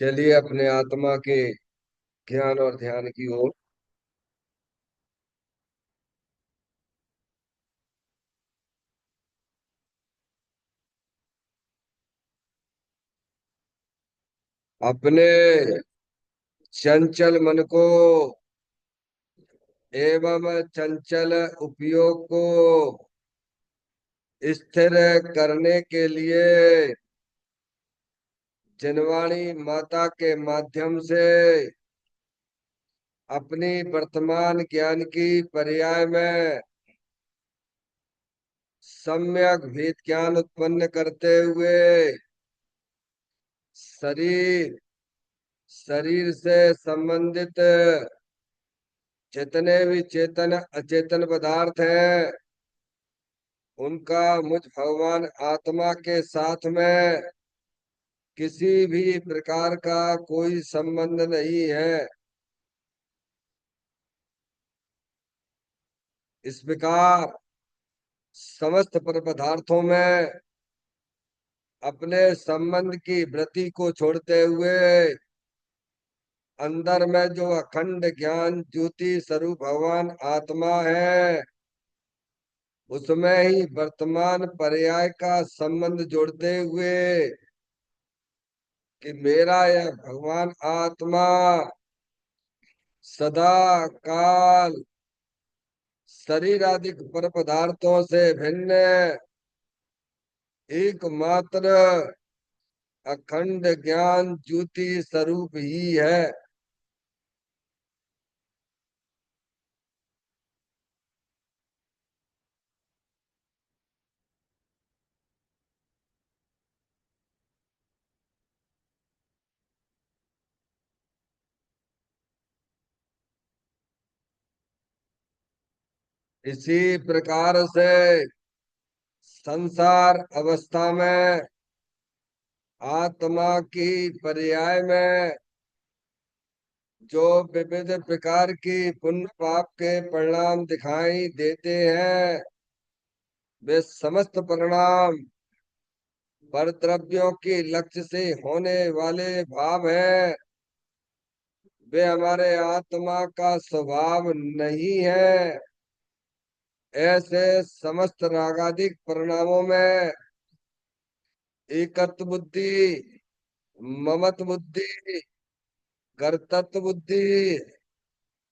चलिए अपने आत्मा के ज्ञान और ध्यान की ओर। अपने चंचल मन को एवं चंचल उपयोग को स्थिर करने के लिए जनवाणी माता के माध्यम से अपनी वर्तमान ज्ञान की पर्याय में सम्यक भेद ज्ञान उत्पन्न करते हुए शरीर शरीर से संबंधित जितने भी चेतन अचेतन पदार्थ हैं उनका मुझ भगवान आत्मा के साथ में किसी भी प्रकार का कोई संबंध नहीं है। इस प्रकार समस्त पर पदार्थों में अपने संबंध की वृत्ति को छोड़ते हुए अंदर में जो अखंड ज्ञान ज्योति स्वरूप भगवान आत्मा है उसमें ही वर्तमान पर्याय का संबंध जोड़ते हुए कि मेरा यह भगवान आत्मा सदा काल शरीर आदि पर पदार्थों से भिन्न एकमात्र अखंड ज्ञान ज्योति स्वरूप ही है। इसी प्रकार से संसार अवस्था में आत्मा की पर्याय में जो विविध प्रकार की पुण्य पाप के परिणाम दिखाई देते हैं वे समस्त परिणाम पर द्रव्यों के लक्ष्य से होने वाले भाव हैं। वे हमारे आत्मा का स्वभाव नहीं है। ऐसे समस्त रागादिक परिणामों में एकत्व बुद्धि ममत बुद्धि कर्तृत्व बुद्धि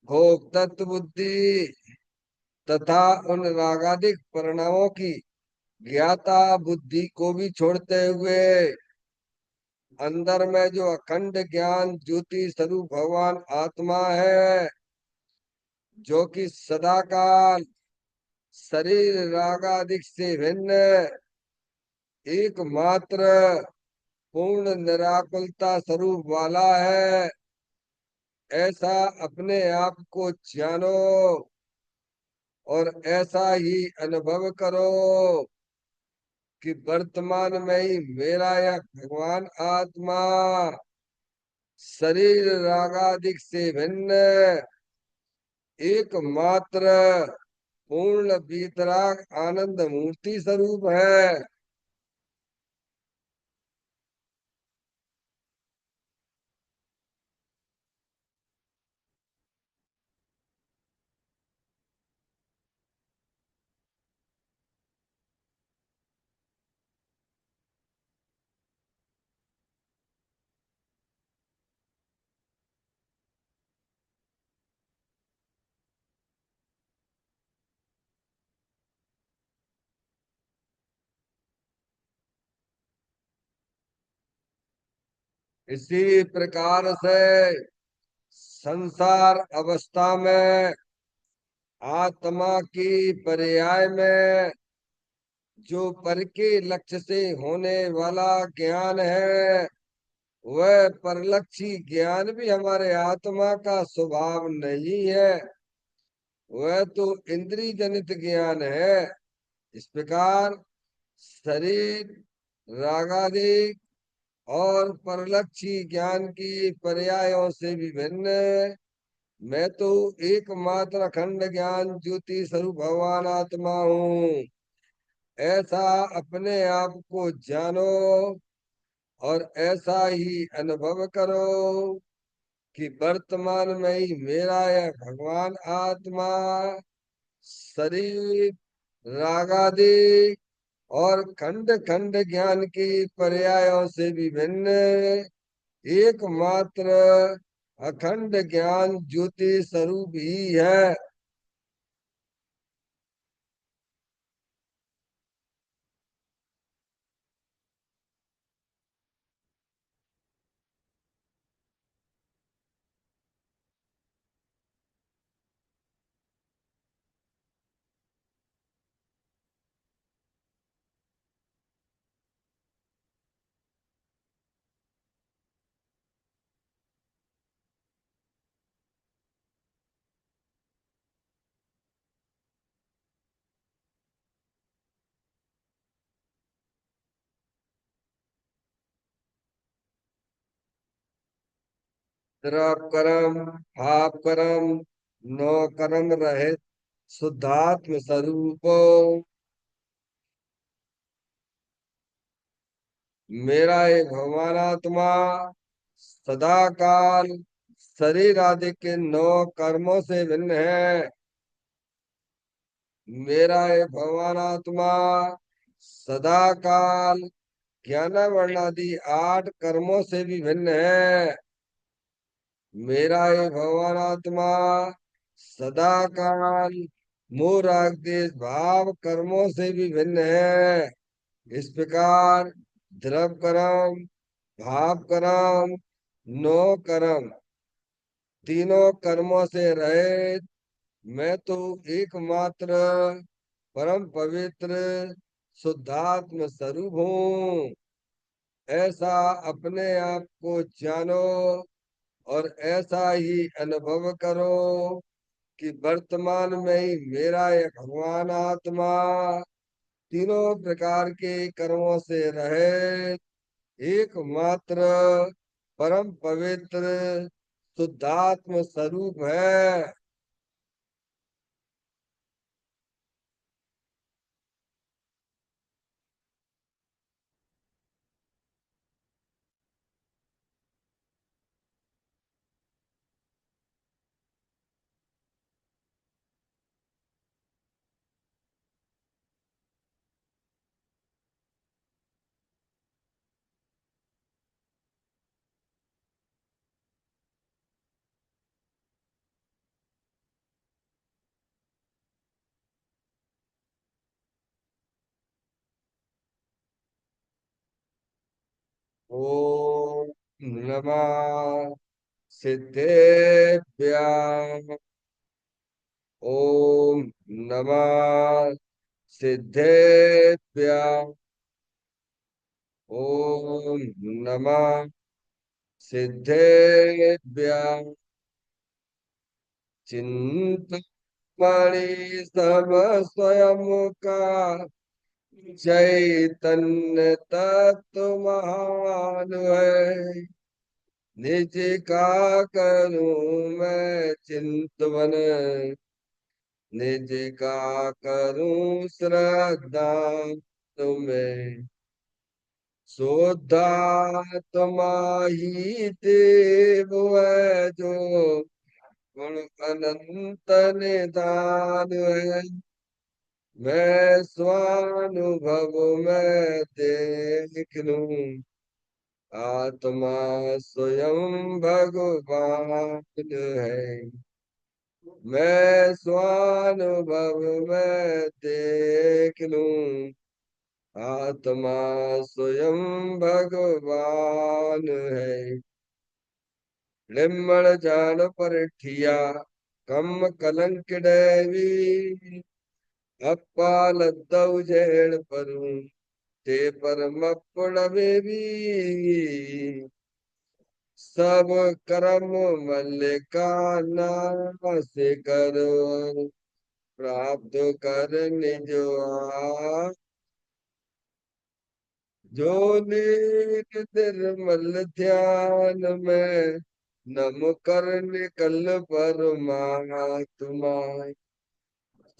भोक्तृत्व बुद्धि तथा उन रागादिक परिणामों की ज्ञाता बुद्धि को भी छोड़ते हुए अंदर में जो अखंड ज्ञान ज्योति स्वरूप भगवान आत्मा है जो कि सदाकाल शरीर रागादिक से भिन्न एकमात्र पूर्ण निराकुलता स्वरूप वाला है। ऐसा अपने आप को जानो और ऐसा ही अनुभव करो कि वर्तमान में ही मेरा यह भगवान आत्मा शरीर रागादिक से भिन्न एकमात्र पूर्ण वीतराग आनंद मूर्ति स्वरूप है। इसी प्रकार से संसार अवस्था में आत्मा की पर्याय में जो पर के लक्ष्य से होने वाला ज्ञान है वह परलक्षी ज्ञान भी हमारे आत्मा का स्वभाव नहीं है। वह तो इंद्रिय जनित ज्ञान है। इस प्रकार शरीर रागादि और परलक्षी ज्ञान की पर्यायों से भी भिन्न मैं तो एकमात्र अखंड ज्ञान ज्योति स्वरूप भगवान आत्मा हूँ। ऐसा अपने आप को जानो और ऐसा ही अनुभव करो कि वर्तमान में ही मेरा यह भगवान आत्मा शरीर रागादि और खंड खंड ज्ञान की पर्यायों से भी भिन्न एकमात्र अखंड ज्ञान ज्योति स्वरूप ही है। द्रव कर्म भाव कर्म नो कर्म रहित शुद्धात्म स्वरूप मेरा ये भगवानात्मा सदा काल शरीर आदि के नौ कर्मों से भिन्न है। मेरा ये भगवानात्मा सदा काल ज्ञान वर्णादि 8 कर्मों से भी भिन्न है। मेरा ये भगवानात्मा सदा काल मोह राग देश भाव कर्मों से भी भिन्न है। इस प्रकार द्रव कर्म भाव कर्म नो कर्म तीनों कर्मों से रहित मैं तो एकमात्र परम पवित्र शुद्धात्म स्वरूप हूँ। ऐसा अपने आप को जानो और ऐसा ही अनुभव करो कि वर्तमान में ही मेरा ये भगवान आत्मा तीनों प्रकार के कर्मों से रहे एकमात्र परम पवित्र शुद्धात्म स्वरूप है। ओम नमः सिद्धेभ्यः। ओम नमः सिद्धेभ्यः। ओम नमः सिद्धेभ्यः। चिंतमणि सब स्वयं का चैतन्य तत्व महान है। निज का करूं मैं चिंतवन निज का करूं श्रद्धा तुम्हें शुद्धात्मा ही देव है जो गुण अनंत निदान है। मैं स्वानुभव में देख लूं आत्मा स्वयं भगवान है। मैं स्वानुभव में देख लूं आत्मा स्वयं भगवान है। लिम्मण जान परठिया कम कलंक डैवी अप्पा लद्दऊ जैन परूं ते परमपड़ बेबी सब कर्म मल्लिका नाश करो प्राप्त कर निज आ जो नीत निर्मल ध्यान में नम कर निकल परमात्मा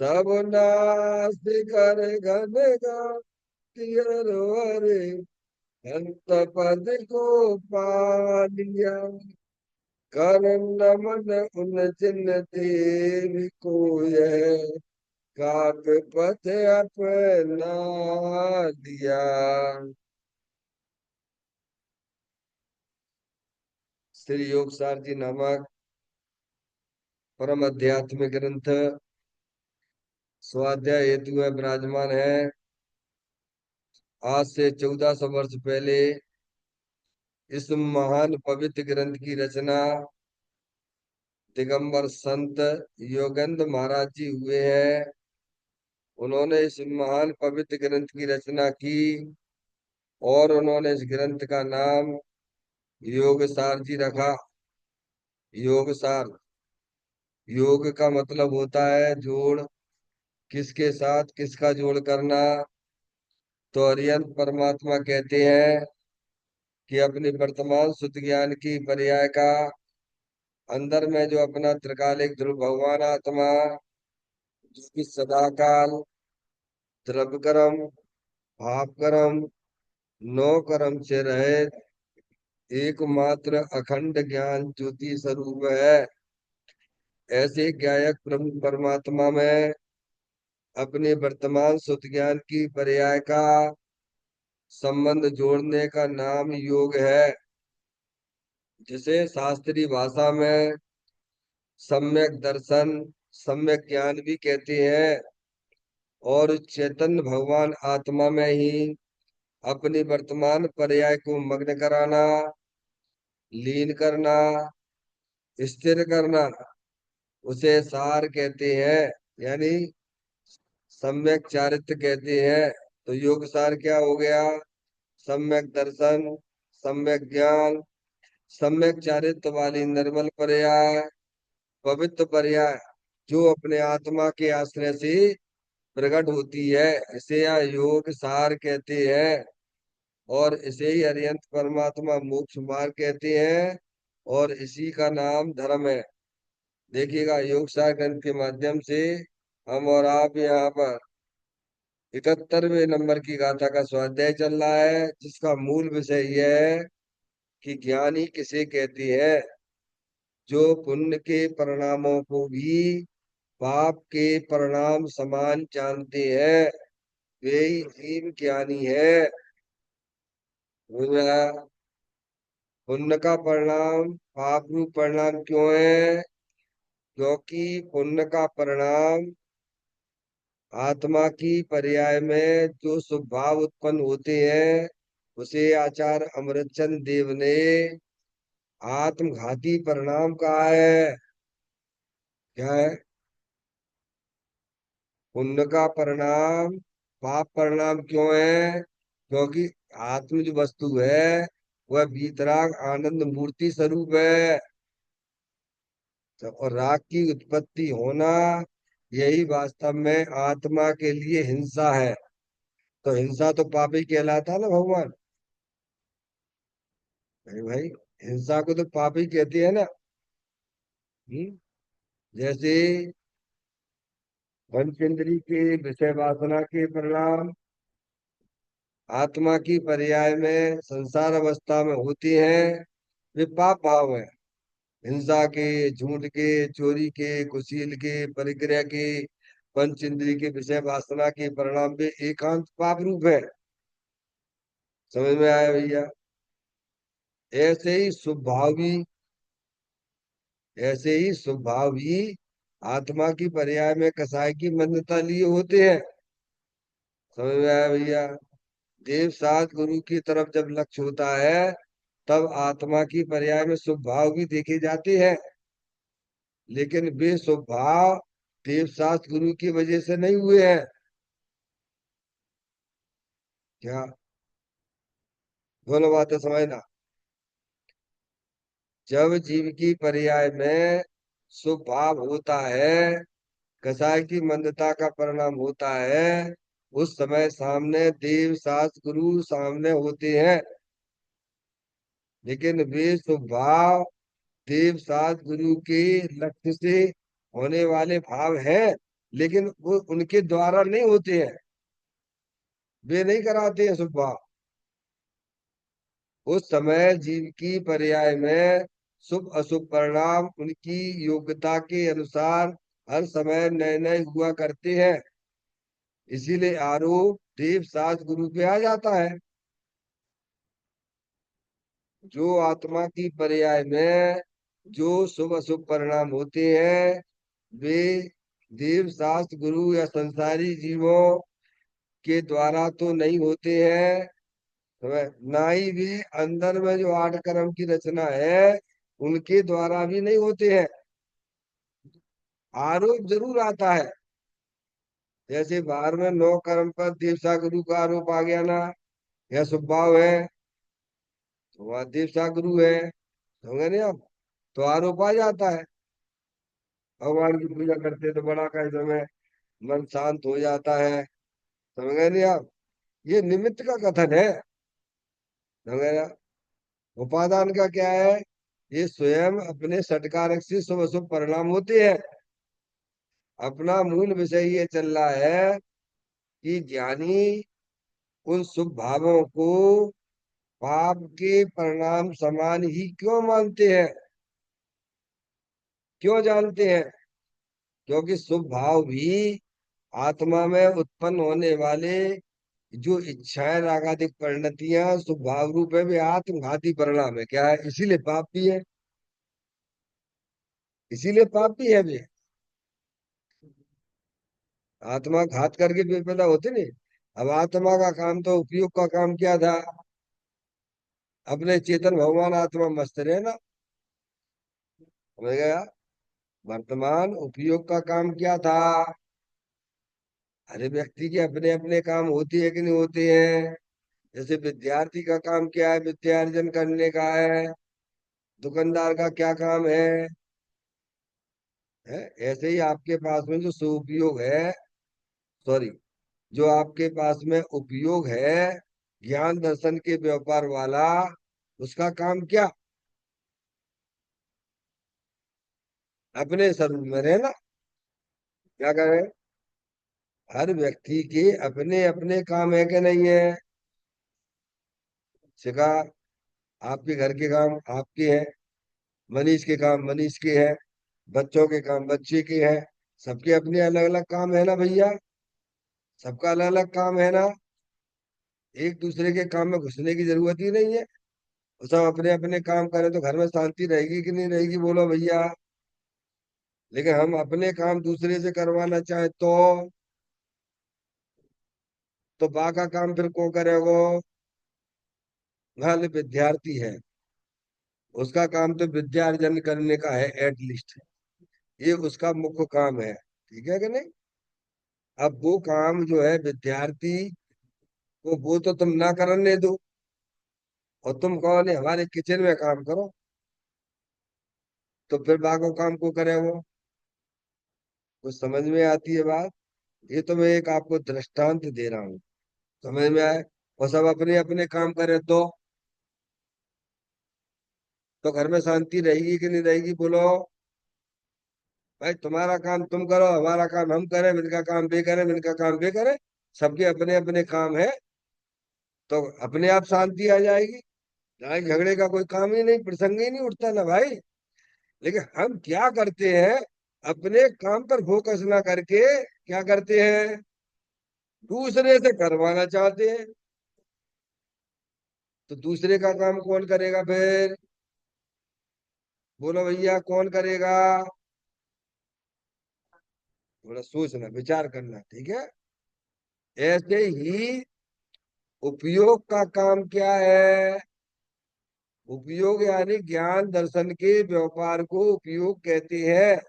सब नाश कर घन गा हरे अंत पद को पा लिया, कर नमन उन जिन देव को, यह काव्य पथ अपना दिया। श्री योग सार जी नामक परम आध्यात्मिक ग्रंथ स्वाध्याय हेतु में विराजमान है। आज से 1400 वर्ष पहले इस महान पवित्र ग्रंथ की रचना दिगंबर संत योगेंद्र महाराज जी हुए हैं। उन्होंने इस महान पवित्र ग्रंथ की रचना की और उन्होंने इस ग्रंथ का नाम योग सार जी रखा। योग सार, योग का मतलब होता है जोड़, किसके साथ किसका जोड़ करना। तो अरिहंत परमात्मा कहते हैं कि अपने वर्तमान शुद्ध ज्ञान की पर्याय का अंदर में जो अपना त्रिकालिक ध्रुव भगवान आत्मा, जिसकी सदा काल द्रव्य कर्म, भाव कर्म, नौ कर्म से रहे एकमात्र अखंड ज्ञान ज्योति स्वरूप है। ऐसे ज्ञायक ब्रह्म परमात्मा में अपने वर्तमान शुद्ध ज्ञान की पर्याय का संबंध जोड़ने का नाम योग है, जिसे शास्त्रीय भाषा में सम्यक दर्शन, सम्यक ज्ञान भी कहते हैं। और चैतन्य भगवान आत्मा में ही अपनी वर्तमान पर्याय को मग्न कराना, लीन करना, स्थिर करना, उसे सार कहते हैं, यानी सम्यक चारित्र कहते हैं। तो योग सार क्या हो गया? सम्यक दर्शन, सम्यक ज्ञान, सम्यक चारित्र वाली निर्मल पर्याय, पवित्र पर्याय, जो अपने आत्मा के आश्रय से प्रकट होती है, इसे या योग सार कहते हैं। और इसे ही अरिहंत परमात्मा मोक्ष मार्ग कहते हैं और इसी का नाम धर्म है। देखिएगा, योग सार ग्रंथ के माध्यम से हम और आप यहाँ पर 71वें नंबर की गाथा का स्वाध्याय चल रहा है, जिसका मूल विषय यह है कि ज्ञानी किसे कहती है। जो पुण्य के परिणामों को भी पाप के परिणाम समान जानते हैं, वे ही जीव ज्ञानी है। पुण्य का परिणाम पाप रूप परिणाम क्यों है? क्योंकि पुण्य का परिणाम आत्मा की पर्याय में जो शुभ भाव उत्पन्न होते हैं, उसे आचार्य अमृतचंद देव ने आत्मघाती परिणाम कहा है। क्या है? पुण्य का परिणाम पाप परिणाम क्यों है? क्योंकि आत्म जो वस्तु है वह वीतराग आनंद मूर्ति स्वरूप है। तो और राग की उत्पत्ति होना, यही वास्तव में आत्मा के लिए हिंसा है। तो हिंसा तो पाप ही कहलाता है ना भगवान। अरे भाई, हिंसा को तो पाप ही कहते हैं ना। हम्म? जैसे पंचेंद्रिय के विषय वासना के परिणाम आत्मा की पर्याय में संसार अवस्था में होती हैं, वे पाप भाव है। हिंसा के, झूठ के, चोरी के, कुशील के, परिक्रिया के, पंच इंद्रिय के विषय वासना के परिणाम भी एकांत पाप रूप है। समझ में आया भैया? ऐसे ही स्वभाव भी, ऐसे ही स्वभाव भी आत्मा की पर्याय में कसाय की मंदता लिए होते हैं। समझ में आया भैया? देव सात गुरु की तरफ जब लक्ष्य होता है, तब आत्मा की पर्याय में शुभ भाव भी देखे जाते हैं। लेकिन वे शुभ भाव देव सात गुरु की वजह से नहीं हुए हैं। क्या? दोनों बातें समझना। जब जीव की पर्याय में शुभ भाव होता है, कसाय की मंदता का परिणाम होता है, उस समय सामने देव सास गुरु सामने होते हैं। लेकिन वे शुभ भाव देव सास गुरु के लक्ष्य से होने वाले भाव हैं, लेकिन वो उनके द्वारा नहीं होते हैं। वे नहीं कराते हैं शुभ भाव। उस समय जीव की पर्याय में शुभ अशुभ परिणाम उनकी योग्यता के अनुसार हर समय नए नए हुआ करते हैं। इसीलिए आरोप देव शास्त्र गुरु पे आ जाता है। जो आत्मा की पर्याय में जो शुभ अशुभ परिणाम होते हैं, वे देव शास्त्र गुरु या संसारी जीवों के द्वारा तो नहीं होते हैं। ना ही वे अंदर में जो आठ कर्म की रचना है उनके द्वारा भी नहीं होते हैं। आरोप जरूर आता है। जैसे बाहर में नौ कर्म पर देवसा गुरु का आरोप आ गया ना, यह स्वभाव है, तो वह देवसा गुरु है, समझे नहीं आप? तो आरोप आ जाता है। भगवान की पूजा करते तो बड़ा कह समय मन शांत हो जाता है, समझ गए नहीं आप? ये निमित्त का कथन है, समझ गए ना? उपादान का क्या है? ये स्वयं अपने सटकारक से शुभ अशुभ परिणाम होते हैं। अपना मूल विषय ये चल रहा है कि ज्ञानी उन शुभ भावों को पाप के परिणाम समान ही क्यों मानते हैं, क्यों जानते हैं? क्योंकि शुभ भाव भी आत्मा में उत्पन्न होने वाले जो इच्छाएं रागादिक परिणतियां शुभ भाव रूप है, वे आत्मघाती परिणाम है। क्या है? इसीलिए पाप भी है, इसीलिए पाप भी है वे। आत्मा घात करके पैदा होते नहीं। अब आत्मा का काम तो उपयोग का काम क्या था? अपने चेतन भगवान आत्मा मस्त रहे ना, समझ गया? वर्तमान उपयोग का काम क्या था? अरे व्यक्ति के अपने अपने काम होती है कि नहीं होते हैं? जैसे विद्यार्थी का काम क्या है? विद्यार्जन करने का है। दुकानदार का क्या काम है? ऐसे ही आपके पास में जो सुपयोग है, सॉरी, जो आपके पास में उपयोग है ज्ञान दर्शन के व्यापार वाला, उसका काम क्या? अपने स्वरूप में रहना। क्या करें? हर व्यक्ति के अपने अपने काम है कि नहीं है? शिखा, आपके घर के काम आपके हैं, मनीष के काम मनीष के हैं, बच्चों के काम बच्चे के हैं। सबके अपने अलग अलग काम है ना भैया? सबका अलग अलग काम है ना? एक दूसरे के काम में घुसने की जरूरत ही नहीं है। और सब अपने अपने काम करें तो घर में शांति रहेगी कि नहीं रहेगी, बोलो भैया? लेकिन हम अपने काम दूसरे से करवाना चाहे तो बा का काम फिर कौन करेगो? वाले विद्यार्थी है, उसका काम तो विद्या अर्जन करने का है एटलीस्ट, ये उसका मुख्य काम है, ठीक है कि नहीं? अब वो काम जो है विद्यार्थी को, वो तो तुम ना करने दो, और तुम कहो नहीं हमारे किचन में काम करो, तो फिर बाकी काम को करे वो? कुछ समझ में आती है बात? ये तो मैं एक आपको दृष्टांत दे रहा हूँ, समझ में आए? और सब अपने अपने काम करे तो घर में शांति रहेगी कि नहीं रहेगी, बोलो? भाई तुम्हारा काम तुम करो, हमारा काम हम करें, इनका काम बे करें, इनका काम बे करें, सबके अपने अपने काम है, तो अपने आप शांति आ जाएगी। लड़ाई झगड़े का कोई काम ही नहीं, प्रसंग ही नहीं उठता ना भाई। लेकिन हम क्या करते हैं? अपने काम पर फोकस ना करके क्या करते हैं? दूसरे से करवाना चाहते हैं। तो दूसरे का काम कौन करेगा फिर? बोलो भैया, कौन करेगा? थोड़ा सोचना विचार करना, ठीक है? ऐसे ही उपयोग का काम क्या है? उपयोग यानी ज्ञान दर्शन के व्यापार को उपयोग कहते हैं।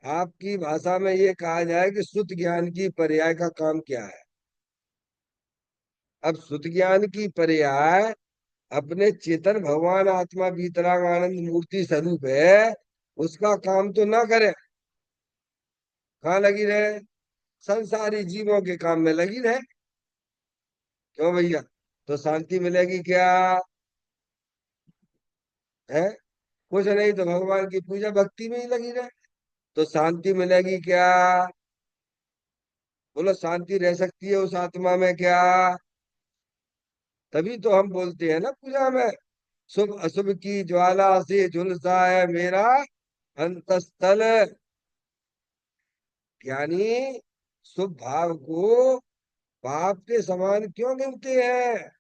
आपकी भाषा में ये कहा जाए कि शुद्ध ज्ञान की पर्याय का काम क्या है? अब शुद्ध ज्ञान की पर्याय अपने चेतन भगवान आत्मा वीतराग आनंद मूर्ति स्वरूप है, उसका काम तो ना करे। कहाँ लगी रहे? संसारी जीवों के काम में लगी रहे। क्यों भैया? तो शांति मिलेगी क्या? है? कुछ नहीं तो भगवान की पूजा भक्ति में ही लगी रहे, तो शांति मिलेगी क्या? बोलो, शांति रह सकती है उस आत्मा में क्या? तभी तो हम बोलते हैं ना पूजा में, शुभ अशुभ की ज्वाला से झुलसा है मेरा अंतस्थल। यानी शुभ भाव को पाप के समान क्यों गिनते हैं?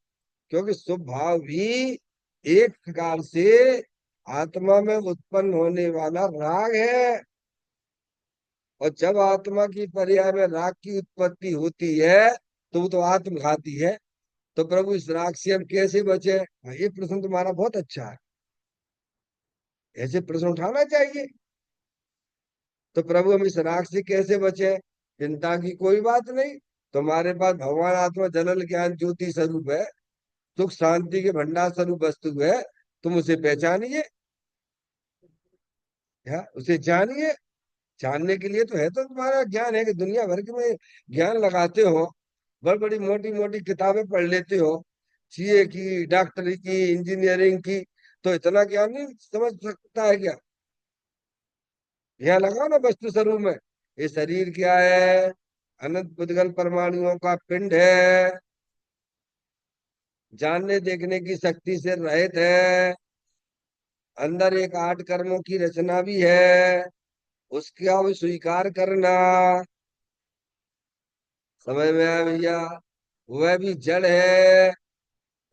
क्योंकि शुभ भाव भी एक प्रकार से आत्मा में उत्पन्न होने वाला राग है। और जब आत्मा की पर्याय में राग की उत्पत्ति होती है तो वो तो आत्मघाती है। तो प्रभु इस राग से हम कैसे बचे? हाँ, ये प्रश्न तुम्हारा बहुत अच्छा है। ऐसे प्रश्न उठाना चाहिए। तो प्रभु हम इस राग से कैसे बचे? चिंता की कोई बात नहीं। तुम्हारे पास भगवान आत्मा जलल ज्ञान ज्योति स्वरूप है, सुख शांति के भंडार स्वरूप वस्तु है। तुम उसे पहचानिए, या उसे जानिए। जानने के लिए तो है, तो तुम्हारा ज्ञान है कि दुनिया भर के में ज्ञान लगाते हो, बड़ी बड़ी मोटी मोटी किताबें पढ़ लेते हो, सीए की, डॉक्टरी की, इंजीनियरिंग की। तो इतना ज्ञान नहीं समझ सकता है क्या? यहाँ लगाओ ना वस्तु स्वरूप में। ये शरीर क्या है? अनंत पुद्गल परमाणुओं का पिंड है, जानने देखने की शक्ति से रहित है। अंदर एक आठ कर्मों की रचना भी है, उसका भी स्वीकार करना। समझ में आया भैया? वह भी जड़ है।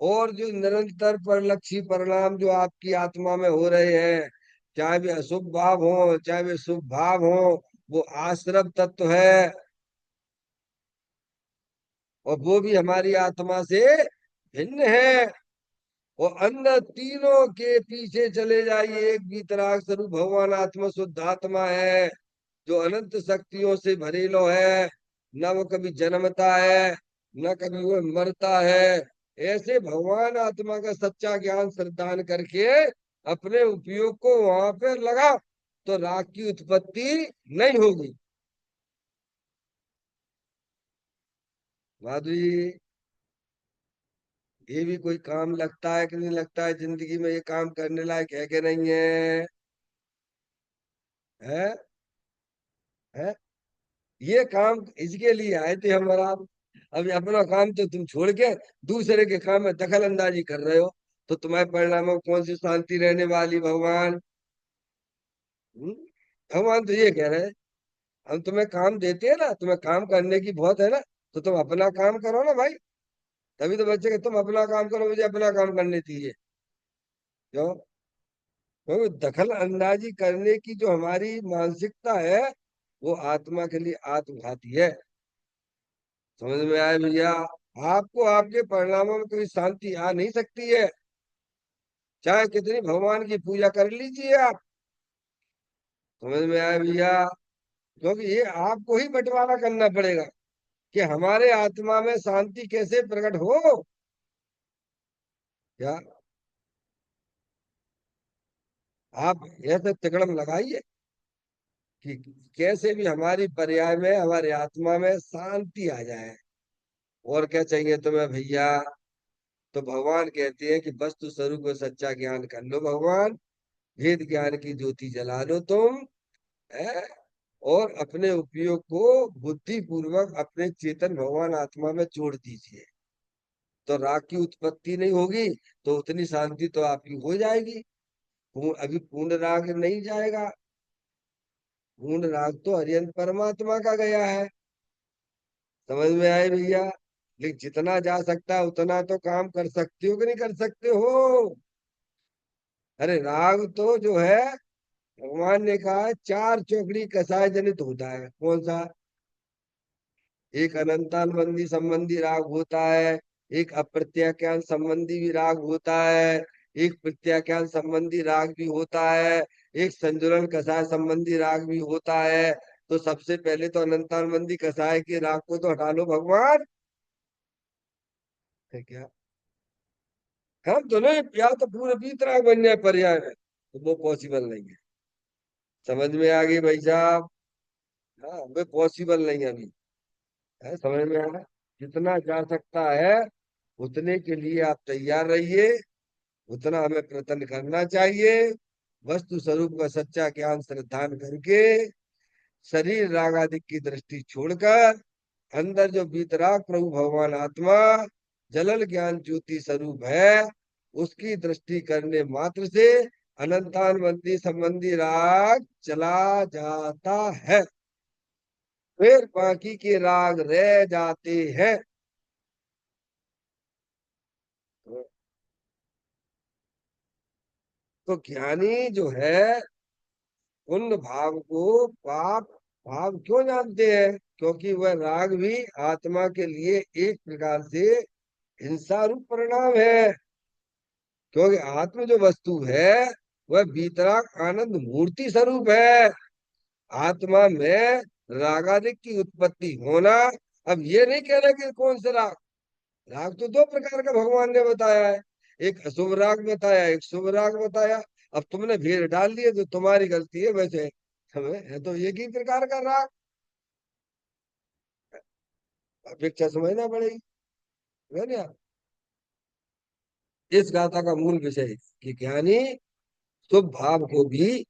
और जो निरंतर परिलक्षी परिणाम जो आपकी आत्मा में हो रहे हैं, चाहे वे अशुभ भाव हो चाहे वे शुभ भाव हो, वो आश्रव तत्व है। और वो भी हमारी आत्मा से भिन्न है। और अन्य तीनों के पीछे चले जाइए, एक वीतराग स्वरूप भगवान आत्मा शुद्ध आत्मा है, जो अनंत शक्तियों से भरेलो है। न वो कभी जन्मता है, न कभी वो मरता है। ऐसे भगवान आत्मा का सच्चा ज्ञान श्रद्धान करके अपने उपयोग को वहां पर लगा, तो राग की उत्पत्ति नहीं होगी। माधुरी, ये भी कोई काम लगता है कि नहीं लगता है? जिंदगी में ये काम करने लायक है कि नहीं है? है? है? ये काम इसके लिए आए थे हमारा। अभी अपना काम तो तुम छोड़ के दूसरे के काम में दखल अंदाजी कर रहे हो, तो तुम्हारे परिणामों में कौन सी शांति रहने वाली भगवान? हम्म? भगवान तो ये कह रहे हैं, हम तुम्हें काम देते हैं ना, तुम्हें काम करने की बहुत है ना, तो तुम अपना काम करो ना भाई। तभी तो बच्चे के तुम अपना काम करो, मुझे अपना काम करने दीजिए। क्यों? क्योंकि दखल अंदाजी करने की जो हमारी मानसिकता है, वो आत्मा के लिए आत्मघाती है। समझ में आया भैया? आपको आपके परिणामों में कोई शांति आ नहीं सकती है, चाहे कितनी भगवान की पूजा कर लीजिए आप। समझ में आया भैया? क्योंकि ये आपको ही बंटवारा करना पड़ेगा कि हमारे आत्मा में शांति कैसे प्रकट हो। क्या आप ऐसे तिकड़म लगाइए कि कैसे भी हमारी पर्याय में, हमारे आत्मा में शांति आ जाए। और क्या चाहिए तुम्हें भैया? तो भगवान कहते हैं कि वस्तु स्वरूप को सच्चा ज्ञान कर लो भगवान, भेद ज्ञान की ज्योति जला लो तुम, है? और अपने उपयोग को बुद्धि पूर्वक अपने चेतन भगवान आत्मा में जोड़ दीजिए। तो राग की उत्पत्ति नहीं होगी, तो उतनी शांति तो आपकी हो जाएगी। अभी पूर्ण राग नहीं जाएगा। पूर्ण राग तो हरियंत परमात्मा का गया है। समझ में आए भैया? लेकिन जितना जा सकता है उतना तो काम कर सकते हो कि नहीं कर सकते हो? अरे राग तो जो है, भगवान ने कहा है, चार चौकड़ी कसाय जनित होता है। कौन सा? एक अनंतानुबंधी संबंधी राग होता है, एक अप्रत्याख्यान संबंधी भी राग होता है, एक प्रत्याख्यान संबंधी राग भी होता है, एक संजुलन कषाय संबंधी राग भी होता है। तो सबसे पहले तो अनंतानुबंधी कषाय के राग को तो हटा लो भगवान। है क्या? हम तो नहीं, या तो पूरे बीत राग बन जाए पर्याय में, तो वो पॉसिबल नहीं है। समझ में आ गई भाई साहब? हाँ, वो पॉसिबल नहीं है अभी। है? समझ में आ रहा है? जितना जा सकता है उतने के लिए आप तैयार रहिए, उतना हमें प्रयत्न करना चाहिए। वस्तु स्वरूप का सच्चा ज्ञान श्रद्धान करके शरीर राग आदि की दृष्टि छोड़कर अंदर जो बीतराग प्रभु भगवान आत्मा जलल ज्ञान ज्योति स्वरूप है, उसकी दृष्टि करने मात्र से अनंतानवंती संबंधी राग चला जाता है, फिर बाकी के राग रह जाते हैं। तो ज्ञानी जो है उन भाव को पाप भाव क्यों जानते हैं? क्योंकि वह राग भी आत्मा के लिए एक प्रकार से हिंसा रूप परिणाम है। क्योंकि आत्म जो वस्तु है वह भीतराग आनंद मूर्ति स्वरूप है। आत्मा में रागादिक की उत्पत्ति होना, अब ये नहीं कहना कि कौन से राग, राग तो दो प्रकार का भगवान ने बताया है, एक अशुभ राग बताया, एक शुभ राग बताया। अब तुमने भेद डाल दिए तो तुम्हारी गलती है, वैसे हमें है तो एक ही प्रकार का राग। अपेक्षा समझना पड़ेगी, है ना। इस गाथा का मूल विषय है कि ज्ञानी शुभ भाव को भी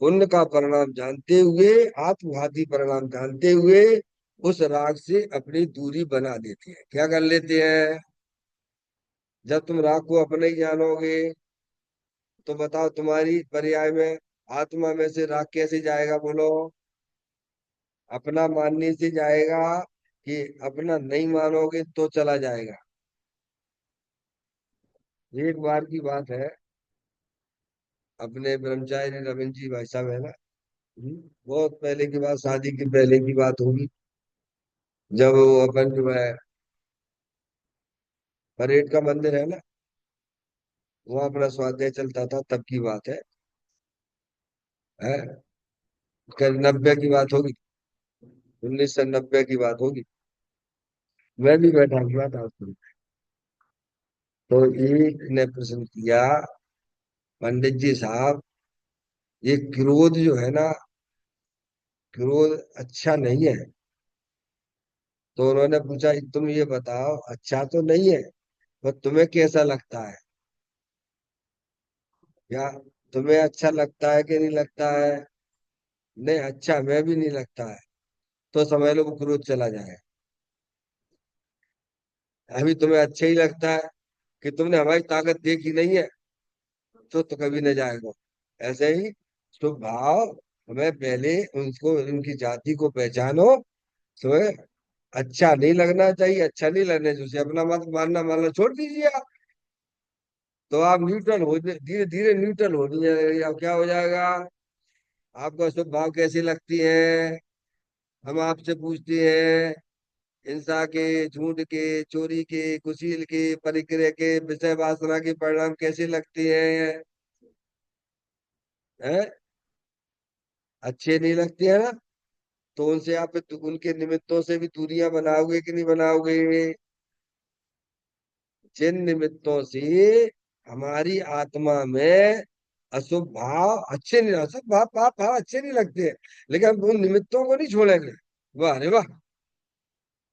पुण्य का परिणाम जानते हुए, आत्मघाती परिणाम जानते हुए उस राग से अपनी दूरी बना देते हैं। क्या कर लेते हैं? जब तुम राग को अपने ही जानोगे तो बताओ तुम्हारी पर्याय में आत्मा में से राग कैसे जाएगा, बोलो? अपना मानने से जाएगा कि अपना नहीं मानोगे तो चला जाएगा? एक बार की बात है, अपने ब्रह्मचारी रविंद्र जी भाई साहब है ना, बहुत पहले की बात, शादी की पहले की बात होगी, जब वो अपन जो है परेड का मंदिर है ना, वहाँ अपना स्वाध्याय चलता था, तब की बात है 90 की बात होगी, 1990 की बात होगी। मैं भी बैठा हुआ था उसमें। तो एक ने प्रश्न किया, पंडित जी साहब, ये क्रोध जो है ना, क्रोध अच्छा नहीं है। तो उन्होंने पूछा, तुम ये बताओ, अच्छा तो नहीं है, पर तुम्हें कैसा लगता है? या तुम्हें अच्छा लगता है कि नहीं लगता है? नहीं, अच्छा मैं भी नहीं लगता है। तो समझ लो वो क्रोध चला जाए। अभी तुम्हें अच्छा ही लगता है कि तुमने हमारी ताकत देखी नहीं है, तो कभी न जाएगा। ऐसे ही शुभ भाव, हमें पहले उनको, उनकी जाति को पहचानो। तुम्हें अच्छा नहीं लगना चाहिए, अच्छा नहीं लगने से उसे अपना मत मानना मानना छोड़ दीजिए आप। तो आप न्यूट्रल हो, धीरे धीरे न्यूट्रल हो जाएगा। अब क्या हो जाएगा? आपको शुभ भाव कैसी लगती है? हम आपसे पूछते हैं, हिंसा के, झूठ के, चोरी के, कुशील के, परिग्रह के, विषय वासना के परिणाम कैसे लगते हैं? हैं? अच्छे नहीं लगते हैं ना? तो उनसे आप उनके निमित्तों से भी दूरियां बनाओगे कि नहीं बनाओगे? जिन निमित्तों से हमारी आत्मा में अशुभ भाव अच्छे नहीं, अशुभ भाव पाप भाव अच्छे नहीं लगते हैं, लेकिन हम उन निमित्तों को नहीं छोड़ेंगे। वाह अरे वाह,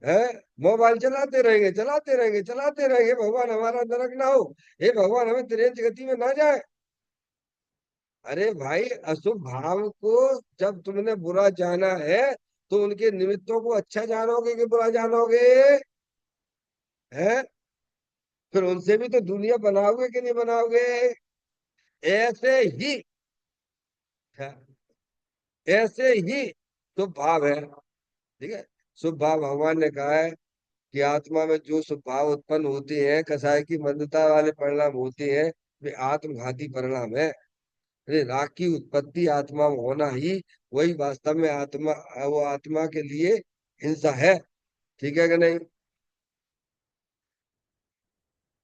है, मोबाइल चलाते रहेंगे, चलाते रहेंगे, चलाते रहेंगे, भगवान हमारा नरक ना हो, हे भगवान हमें त्रियंच गति में ना जाए। अरे भाई, अशुभ भाव को जब तुमने बुरा जाना है तो उनके निमित्तों को अच्छा जानोगे कि बुरा जानोगे? है, फिर उनसे भी तो दुनिया बनाओगे कि नहीं बनाओगे? ऐसे ही, ऐसे ही शुभ भाव है। ठीक है, शुभ भाव भगवान ने कहा है कि आत्मा में जो शुभ भाव उत्पन्न होते हैं, कसाय की मंदता वाले परिणाम होते हैं, वे आत्मघाती परिणाम है। अरे राग की उत्पत्ति आत्मा में होना ही, वही वास्तव में आत्मा, वो आत्मा के लिए हिंसा है। ठीक है कि नहीं?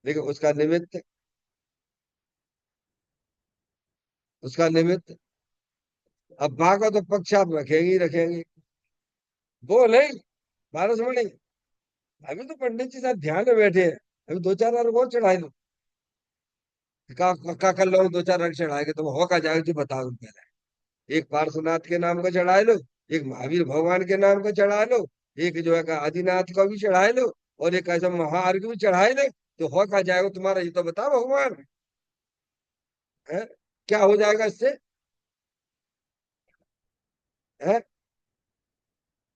देखो उसका निमित्त, उसका निमित्त, अब माँ का तो पक्ष आप रखेंगे ही रखेंगे, वो नहीं, बारह समझ नहीं। अभी तो पंडित जी साहब ध्यान में बैठे हैं, अभी दो चार बार और चढ़ाई लो। का कर लो, दो चार रंग चढ़ाएंगे तो हो का जाएगा तो बताओ पहले। एक पार्श्वनाथ के नाम का चढ़ा लो, एक महावीर भगवान के नाम का चढ़ा लो, एक जो है का आदिनाथ का भी चढ़ा लो, और एक ऐसा महार्घ भी चढ़ाए लो। तो हो का जाएगा तुम्हारा, ये तो बताओ भगवान। है, क्या हो जाएगा इससे? है,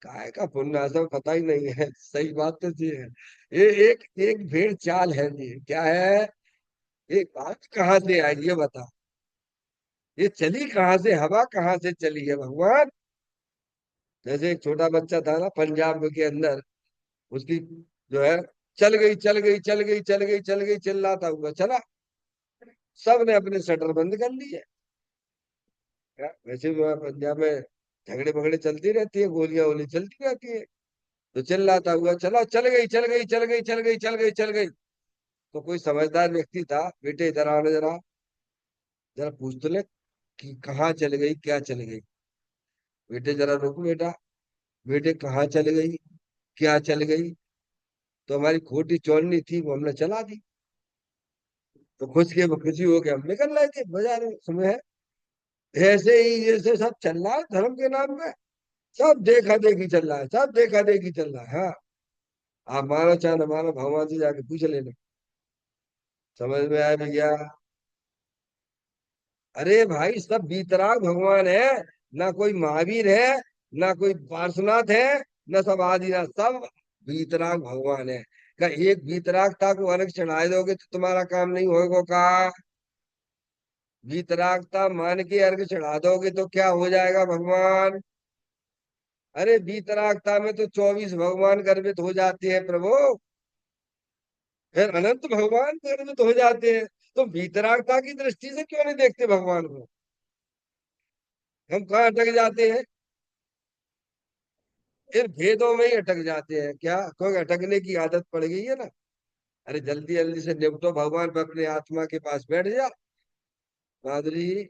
काय का पुण्य ऐसा पता ही नहीं है। सही बात तो ये है। ये एक एक भेड़ चाल है, ये क्या है? ये बात कहाँ से आई ये बता। ये चली कहाँ से, हवा कहाँ से चली है भगवान? जैसे एक छोटा बच्चा था ना पंजाब के अंदर, उसकी जो है, चल गई चल गई चल गई चल गई चल गई चिल्लाता हुआ चला। सब ने अपने शटर बंद कर लिए। वैसे भी वहाँ पंजाब में झगड़े भगड़े चलती रहती है, गोलियां वोली चलती रहती है। तो चिल्लाता हुआ चला, चल गई चल गई चल गई चल गई चल गई चल गई। तो कोई समझदार व्यक्ति था, बेटे इधर आने जरा, जरा पूछ तो ले कि कहाँ चल गई, क्या चल गई। बेटे जरा रुको बेटा, बेटे कहाँ चल गई, क्या चल गई। तो हमारी खोटी चोरनी थी, वो हमने चला दी। तो खुशी हो के हम निकल रहे थे बाजार में सुबह। ऐसे ही जैसे सब चल रहा है धर्म के नाम पे, सब देखा देखी चल रहा है, सब देखा देखी चल रहा है। हाँ, आप मानो चाहे न मानो, भगवान से जाके पूछ लेना। समझ में आया भैया? अरे भाई सब वीतराग भगवान है, ना कोई महावीर है, ना कोई पार्श्वनाथ है, ना सब आदिनाथ, सब वीतराग भगवान है। का एक वीतरागता को अर्घ चढ़ाए दोगे तो तुम्हारा काम नहीं होगा का? वीतरागता मान के अर्घ चढ़ा दोगे तो क्या हो जाएगा भगवान? अरे वीतरागता में तो 24 भगवान गर्भित हो जाते हैं प्रभु। फिर अनंत भगवान गर्भित हो जाते हैं। तो वीतरागता की दृष्टि से क्यों नहीं देखते भगवान को? हम कहाँ अटक जाते हैं? फिर भेदों में ही अटक जाते हैं क्या? क्योंकि अटकने की आदत पड़ गई है ना। अरे जल्दी जल्दी से निपटो, भगवान पर अपने आत्मा के पास बैठ जा। माधुरी,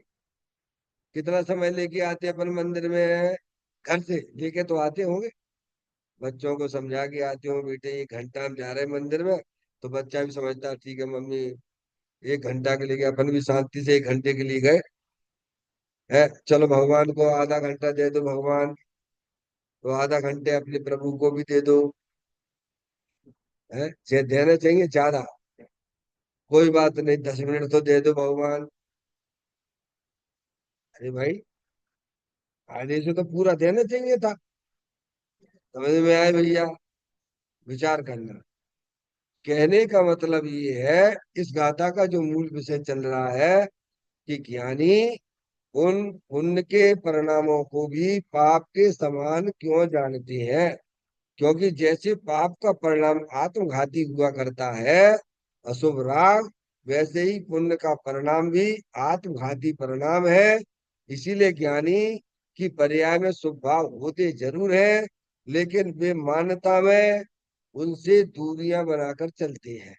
कितना समय लेके आते अपन मंदिर में? घर से लेके तो आते होंगे, बच्चों को समझा के आते हो बेटे 1 घंटा हम जा रहे हैं मंदिर में। तो बच्चा भी समझता है ठीक है मम्मी, 1 घंटा के लिए गए, अपन भी शांति से 1 घंटे के लिए गए। है, चलो भगवान को आधा घंटा दे दो भगवान, तो आधा घंटे अपने प्रभु को भी दे दो। है, देना चाहिए ज्यादा, कोई बात नहीं 10 मिनट तो दे दो भगवान। अरे भाई, आधे से तो पूरा देना चाहिए था। समझ में आए भैया? विचार करना। कहने का मतलब ये है, इस गाथा का जो मूल विषय चल रहा है कि ज्ञानी उन पुण्य के परिणामों को भी पाप के समान क्यों जानते हैं। क्योंकि जैसे पाप का परिणाम आत्मघाती हुआ करता है, अशुभ राग, वैसे ही पुण्य का परिणाम भी आत्मघाती परिणाम है। इसीलिए ज्ञानी की पर्याय में शुभ भाव होते जरूर है, लेकिन वे मान्यता में उनसे दूरियां बनाकर चलते हैं।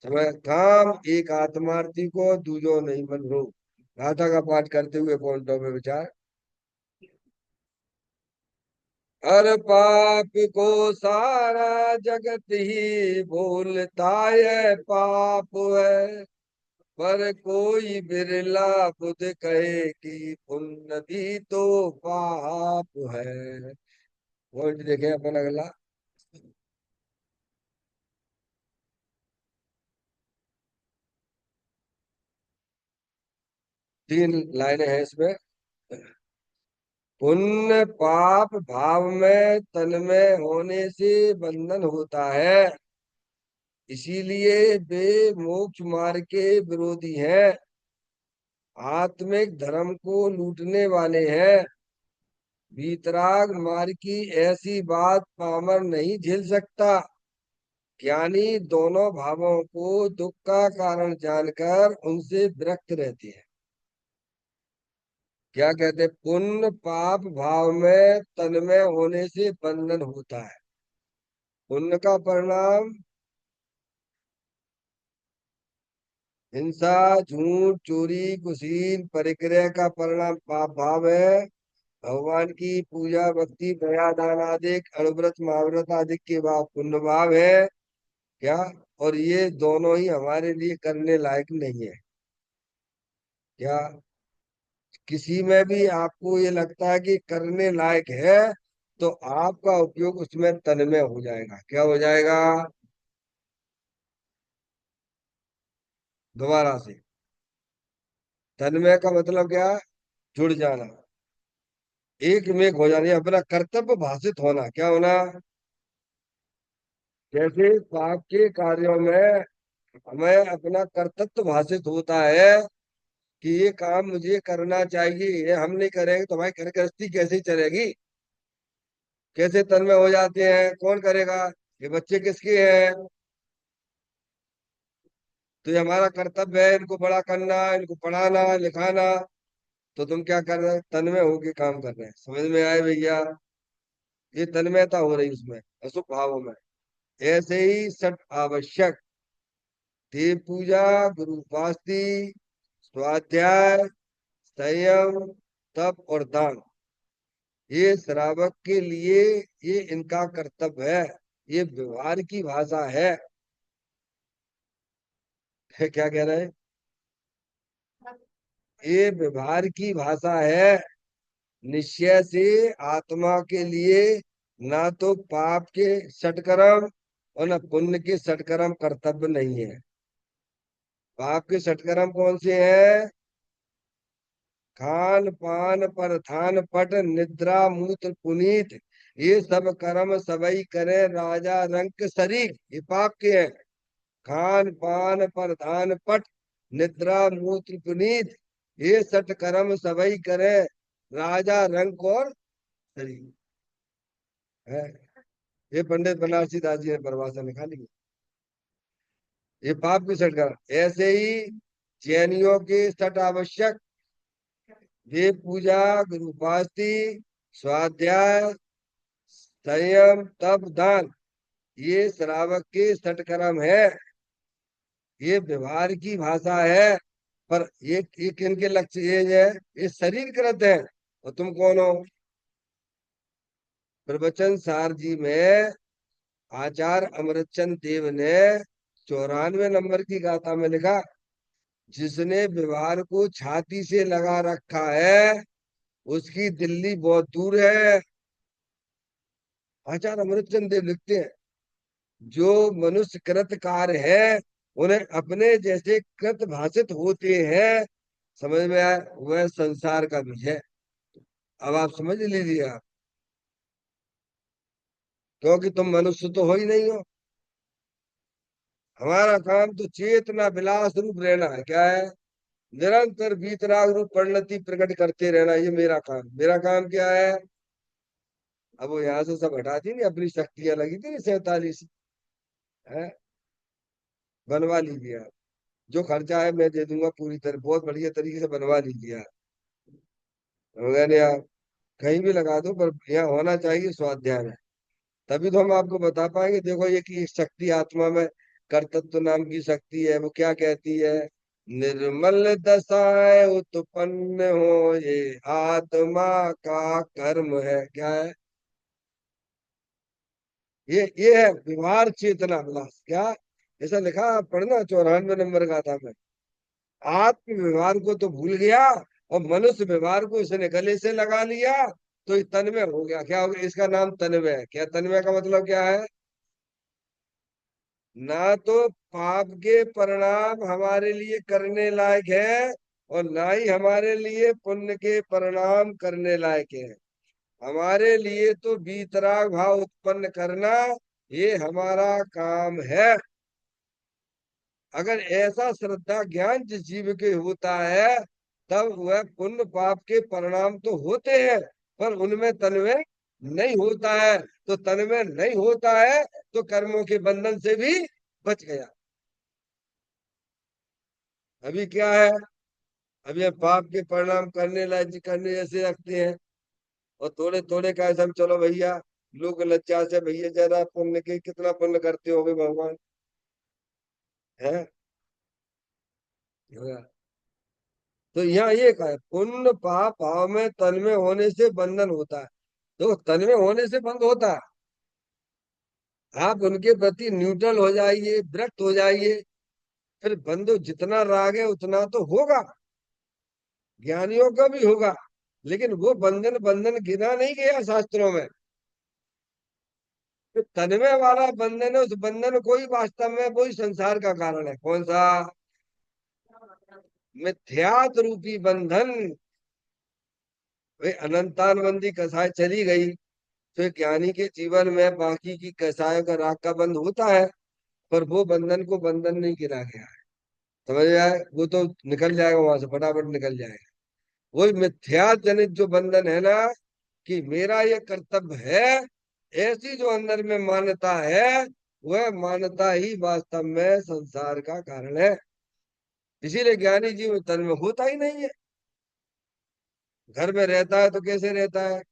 समय काम एक आत्मार्थी को दूजो नहीं मन रो। गाथा का पाठ करते हुए पॉइंटों में विचार। हर पाप को सारा जगत ही भूलता है पाप है, पर कोई बिरला बुध कहे कि पुण्य भी तो पाप है। पॉइंट देखे अपन अगला। 3 लाइनें हैं इसमें। पुण्य पाप भाव में तन्मय होने से बंधन होता है, इसीलिए वे मोक्ष मार्ग के विरोधी हैं, आत्मिक धर्म को लूटने वाले हैं। वीतराग मार्ग की ऐसी बात पामर नहीं झेल सकता। ज्ञानी दोनों भावों को दुख का कारण जानकर उनसे विरक्त रहते हैं। क्या कहते हैं? पुण्य पाप भाव में तन्मय होने से बंधन होता है। पुण्य का परिणाम हिंसा, झूठ, चोरी, कुशील, परिग्रह का परिणाम पाप भाव है। भगवान की पूजा, भक्ति, दया, दान आदि अणुव्रत महाव्रत आदि के भाव पुण्य भाव है। क्या? और ये दोनों ही हमारे लिए करने लायक नहीं है। क्या? किसी में भी आपको ये लगता है कि करने लायक है, तो आपका उपयोग उसमें तन्मय हो जाएगा। क्या हो जाएगा? दोबारा से। तन्मय का मतलब क्या? जुड़ जाना। एक में एक हो जानी, अपना कर्तव्य भाषित होना, क्या होना? जैसे पाप के कार्यों में हमें अपना कर्तव्य भाषित होता है कि ये काम मुझे करना चाहिए, ये हम नहीं करेंगे तो हमारी घर गृहस्थी कैसे चलेगी? कैसे तन्मय हो जाते हैं, कौन करेगा? ये बच्चे किसके हैं? तो ये हमारा कर्तव्य है इनको बड़ा करना, इनको पढ़ाना लिखाना। तो तुम क्या कर रहे हो? तन्मय होके काम कर रहे हैं। समझ में आए भैया? ये तन्मयता हो रही उसमें, अशुभ भावों में। ऐसे ही सठ आवश्यक: देव पूजा, गुरु उपासना, स्वाध्याय, संयम, तप और दान, ये श्रावक के लिए ये इनका कर्तव्य है। ये व्यवहार की भाषा है। क्या कह रहे हैं? ये व्यवहार की भाषा है। निश्चय से आत्मा के लिए ना तो पाप के सत्कर्म और ना पुण्य के सत्कर्म कर्तव्य नहीं है। पाप के सत्कर्म कौन से हैं? खान पान परधान पट निद्रा मूत्र पुनीत, ये सब कर्म सबई करे राजा रंक शरीर, ये पाप के हैं। खान पान परधान पट निद्रा मूत्र पुनीत, ये सठ कर्म सबई करे राजा रंक और शरीर है। ये पंडित बनारसी दास जी ने परिभाषा निकाली है। ये पाप की सठ कर्म। ऐसे ही जैनियों के सठ आवश्यक: देव पूजा, गुरु उपासना, स्वाध्याय, संयम, तप, दान, ये श्रावक के सत्कर्म है। ये व्यवहार की भाषा है। पर ये किनके लक्ष्य ये है? ये शरीर कृत है। और तुम कौन हो? प्रवचन सार जी में आचार्य अमृतचंद देव ने 94 नंबर की गाथा में लिखा: जिसने व्यवहार को छाती से लगा रखा है उसकी दिल्ली बहुत दूर है। आचार्य अमृतचंद देव लिखते हैं, जो मनुष्य कृत कार्य है उन्हें अपने जैसे कृत भाषित होते हैं। समझ में आया? वह संसार का बीज है। अब आप समझ लीजिए आप, क्योंकि तुम मनुष्य तो हो ही नहीं हो। हमारा काम तो चेतना विलास रूप रहना है। क्या है? निरंतर वीतराग रूप परिणति प्रकट करते रहना, ये मेरा काम। मेरा काम क्या है? अब वो यहाँ से सब हटा दी नहीं, अपनी शक्तियां लगी थी 47 है। बनवा लीजिए आप, जो खर्चा है मैं दे दूंगा पूरी तरह, बहुत बढ़िया तरीके से बनवा लीजिए आप। समझ नहीं आप? कहीं भी लगा दो, पर यहाँ होना चाहिए स्वाध्याय में। तभी तो हम आपको बता पाएंगे। देखो ये की एक शक्ति आत्मा में, कर्तृत्व नाम की शक्ति है, वो क्या कहती है? निर्मल दशाएं उत्पन्न हो ये आत्मा का कर्म है। क्या है? ये है व्यवहार चेतना विलास। क्या? ऐसा लिखा, आप पढ़ना 94 नंबर गाथा में। आत्म व्यवहार को तो भूल गया और मनुष्य व्यवहार को इसने गले से लगा लिया, तो ये तन्मय हो गया। क्या हो गया? इसका नाम तन्मय है। क्या तन्मय का मतलब क्या है? ना तो पाप के परिणाम हमारे लिए करने लायक है और ना ही हमारे लिए पुण्य के परिणाम करने लायक है। हमारे लिए तो वीतराग भाव उत्पन्न करना, ये हमारा काम है। अगर ऐसा श्रद्धा ज्ञान जिस जीव के होता है, तब वह पुण्य पाप के परिणाम तो होते हैं, पर उनमें तन्मय नहीं होता है। तो तन्मय नहीं होता है तो कर्मों के बंधन से भी बच गया। अभी क्या है? अभी हम पाप के परिणाम करने लायक करने जैसे रखते हैं, और थोड़े थोड़े का ऐसा चलो भैया, लोग लज्जा से, भैया जरा पुण्य के कितना पुण्य करते होगे भगवान है। तो यहाँ ये कहा है, पुण्य पाप भाव में तन्मय होने से बंधन होता है। तो तन्मय होने से बंद होता है। आप उनके प्रति न्यूट्रल हो जाइए, विरक्त हो जाइए, फिर बंधु जितना राग है उतना तो होगा, ज्ञानियों का भी होगा। लेकिन वो बंधन बंधन गिना नहीं गया शास्त्रों में। तो तन्मय वाला बंधन है, उस बंधन को ही वास्तव में वही संसार का कारण है। कौन सा? मिथ्यात्व रूपी बंधन। भाई अनंतानबंदी कसाय चली गई तो एक ज्ञानी के जीवन में बाकी की कसायों का राग का बंध होता है, पर वो बंधन को बंधन नहीं गिरा गया है। समझ में आए? वो तो निकल जाएगा वहां से, फटाफट निकल जाएगा। वही मिथ्या जनित जो बंधन है ना, कि मेरा ये कर्तव्य है, ऐसी जो अंदर में मान्यता है, वह मान्यता ही वास्तव में संसार का कारण है। इसीलिए ज्ञानी जीव तन में होता ही नहीं है। घर में रहता है तो कैसे रहता है?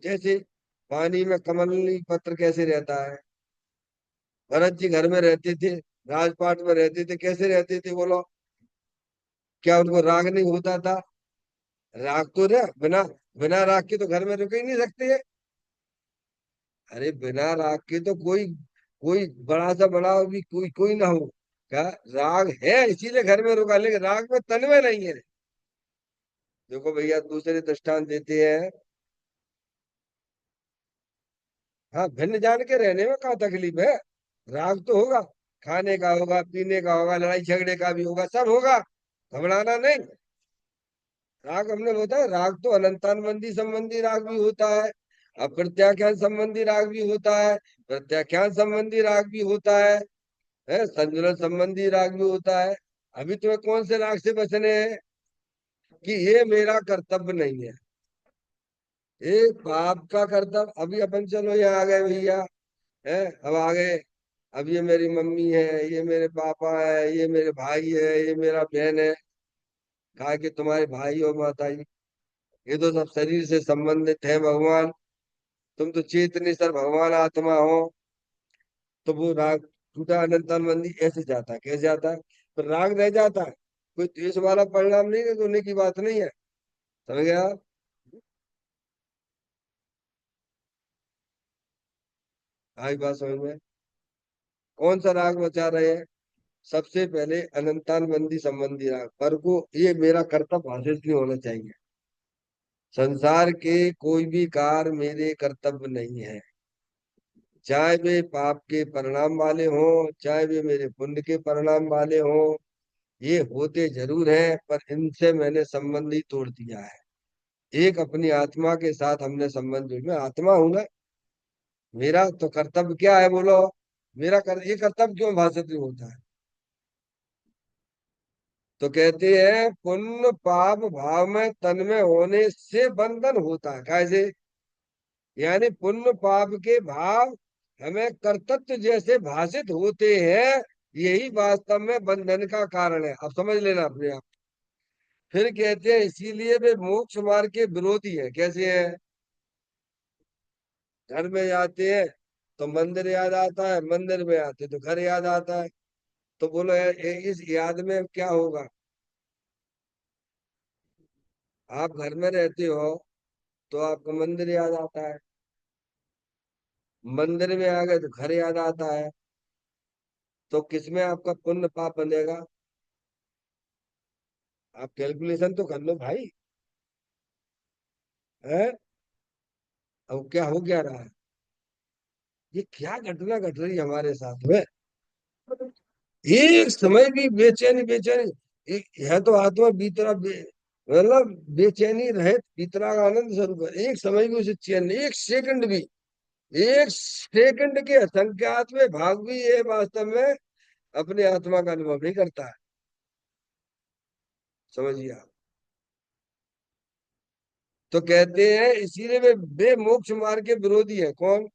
जैसे पानी में कमलनी पत्र कैसे रहता है। भरत जी घर में रहते थे, राजपाट में रहते थे, कैसे रहते थे बोलो? क्या उनको राग नहीं होता था? राग तो रहा, बिना बिना राग के तो घर में रुक ही नहीं सकते। अरे बिना राग के तो कोई कोई बड़ा सा बड़ा भी कोई कोई ना हो। क्या? राग है इसीलिए घर में रुका, लेकिन राग में तन में नहीं है। देखो भैया दूसरे दृष्टांत देते हैं। हाँ, भिन्न जान के रहने में क्या तकलीफ है? राग तो होगा, खाने का होगा, पीने का होगा, लड़ाई झगड़े का भी होगा, सब होगा। घबराना नहीं। राग हमने बताया, राग तो अनंतानबंदी संबंधी राग भी होता है, अप्रत्याख्यान संबंधी राग भी होता है, प्रत्याख्यान संबंधी राग भी होता है, संतुलन संबंधी राग भी होता है। अभी तुम्हें कौन से राग से बचने हैं? कि ये मेरा कर्तव्य नहीं है, एक बाप का कर्तव्य। अभी अपन चलो यहाँ आ गए भैया, है, अब आ गए। अब ये मेरी मम्मी है, ये मेरे पापा है, ये मेरे भाई है, ये मेरा बहन है। कहा कि तुम्हारे भाई और माता जी, ये तो सब शरीर से संबंधित है भगवान। तुम तो चेतनी सर भगवान आत्मा हो। तो वो राग टूटा अनंतानबंदी ऐसे जाता है, कैसे जाता है? पर राग रह जाता है, कोई द्वेष वाला परिणाम नहीं है, होने की बात नहीं है। समझ गया आप? आई बात समझ में? कौन सा राग बचा रहे हैं? सबसे पहले अनंतानबंदी संबंधी राग पर को, ये मेरा कर्तव्य हासिल नहीं होना चाहिए। संसार के कोई भी कार्य मेरे कर्तव्य नहीं है, चाहे वे पाप के परिणाम वाले हों, चाहे वे मेरे पुण्य के परिणाम वाले हों। ये होते जरूर हैं, पर इनसे मैंने संबंध ही तोड़ दिया है। एक अपनी आत्मा के साथ हमने संबंध जोड़, मैं आत्मा हूं ना। मेरा तो कर्तव्य क्या है बोलो? ये कर्तव्य क्यों भाषित नहीं होता है? तो कहते हैं पुण्य पाप भाव में तन में होने से बंधन होता है। कैसे? यानी पुण्य पाप के भाव हमें कर्तव्य जैसे भाषित होते हैं, यही वास्तव में बंधन का कारण है। अब समझ लेना अपने आप। फिर कहते हैं इसीलिए वे मोक्ष मार्ग के विरोधी है। कैसे है? घर में जाते हैं तो मंदिर याद आता है, मंदिर में आते तो घर याद आता है। तो बोलो इस याद में क्या होगा? आप घर में रहते हो तो आपको मंदिर याद आता है, मंदिर में आ गए तो घर याद आता है। तो किसमें आपका पुण्य पाप बनेगा? आप कैलकुलेशन तो कर लो भाई। है? अब क्या हो क्या रहा है? ये क्या घटना घट रही है हमारे साथ में? एक समय की बेचैनी बेचैनी, है तो आत्मा भीतरा मतलब बेचैनी रहे, भीतरा का आनंद स्वरूप है। एक समय भी उसे चैन नहीं, एक सेकंड भी। एक सेकंड के असंख्यात में भाग भी ये वास्तव में अपने आत्मा का अनुभव नहीं करता है। समझिए आप। तो कहते हैं इसीलिए वे मोक्ष मार्ग के विरोधी है। कौन?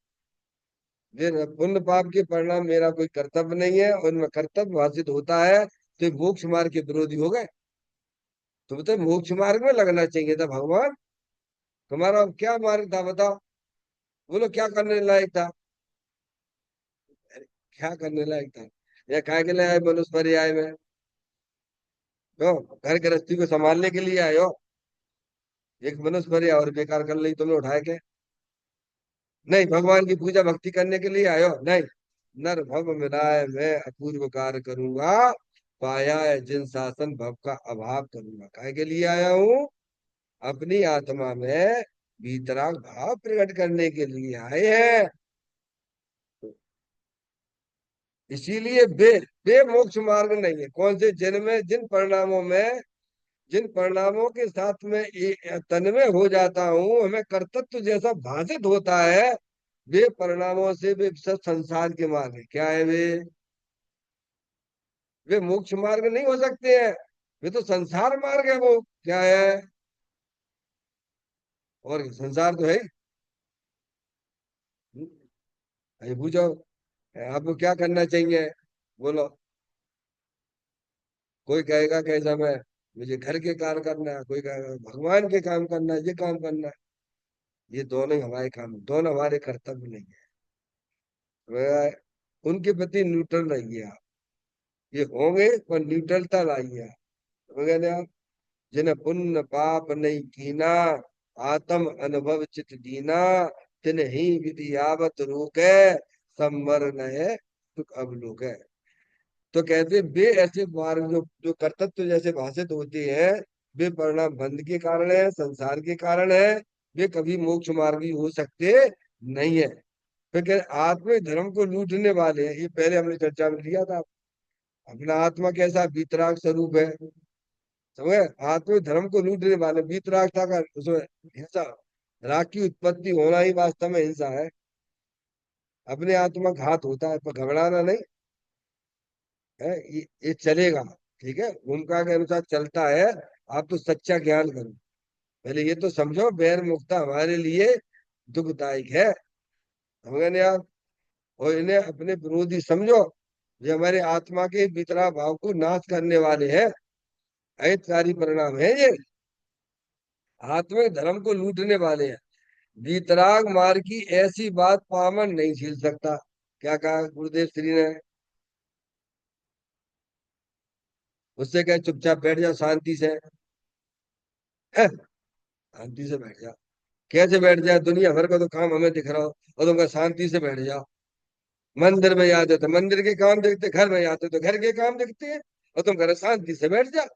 वे पुण्य पाप के परिणाम मेरा कोई कर्तव्य नहीं है, और उनमें कर्तव्य भाषित होता है तो ये मोक्ष मार्ग के विरोधी हो गए। तो बताए मोक्ष मार्ग में लगना चाहिए था भगवान। तुम्हारा क्या मार्ग था बताओ? बोलो क्या करने लायक था? अरे, क्या करने लायक था? या काय के लिए आए मनुष्य पर्याय में? क्यों? घर गृहस्थी को संभालने के लिए आए हो? एक मनुष्य पर्याय और बेकार कर ली तुमने उठाए के? नहीं, भगवान की पूजा भक्ति करने के लिए आए हो? नहीं। नर भव मिलाए मैं अपूर्व कार्य करूंगा, पाया है जिन शासन भव का अभाव करूंगा। काय के लिए आया हूँ? अपनी आत्मा में वितराग भाव प्रकट करने के लिए आए हैं। इसीलिए वे मोक्ष मार्ग नहीं है। कौन से? जिनमें जिन परिणामों में जिन परिणामों के साथ में तन्मय हो जाता हूँ, हमें कर्तृत्व जैसा भासित होता है, वे परिणामों से वे सब संसार के मार्ग है। क्या है वे मोक्ष मार्ग नहीं हो सकते हैं। वे तो संसार मार्ग है। वो क्या है? और संसार तो है ही। अरे पूछो, आपको क्या करना चाहिए? बोलो। कोई कहेगा कैसा मैं, मुझे घर के कार्य करना है, कोई कहेगा भगवान के काम करना है, ये काम करना है। ये दोनों ही हमारे काम, दोनों हमारे कर्तव्य नहीं है। उनके प्रति न्यूट्रल रहिए आप। ये होंगे पर न्यूट्रलता लाइए आप। समझ गए ना आप? जिन्हें पुण्य पाप नहीं कीना, आत्म अनुभव चित दीना, तिन ही विधि आवत रोके, संवर नए सुख अवलोके। तो कहते हैं, वे ऐसे मार्ग जो जो कर्तव्य जैसे भाषित होते हैं, वे परिणाम बंध के कारण है, संसार के कारण है। वे कभी मोक्ष मार्गी हो सकते नहीं है। फिर कहते आत्मिक धर्म को लूटने वाले हैं, ये पहले हमने चर्चा में लिया था। अपना आत्मा कैसा वीतराग स्वरूप है। समझे? आत्मिक धर्म को लूटने वाले वीतरागता का उसमें हिंसा, राग की उत्पत्ति होना ही वास्तव में हिंसा है। अपने आत्मा घात होता है, पर घबराना नहीं है। ये चलेगा। ठीक है, भूमिका के अनुसार चलता है। आप तो सच्चा ज्ञान करो। पहले ये तो समझो, बैर मुक्ता हमारे लिए दुखदायक है। समझ गए ना आप? और इन्हें अपने विरोधी समझो। ये हमारे आत्मा के वितरा भाव को नाश करने वाले हैं। अहितकारी परिणाम है ये। आत्मिक धर्म को लूटने वाले हैं। वीतराग मार्ग की ऐसी बात पामर नहीं झेल सकता। क्या कहा गुरुदेव श्री ने? उससे कहे चुपचाप बैठ जाओ शांति से। है? शांति से बैठ जाओ। कैसे बैठ जाए? दुनिया भर का तो काम हमें दिख रहा हो और तुम कहे शांति से बैठ जाओ। मंदिर में आते तो मंदिर के काम दिखते, घर में आते तो घर के काम दिखते हैं, और तुम कह रहे शांति से बैठ जाओ।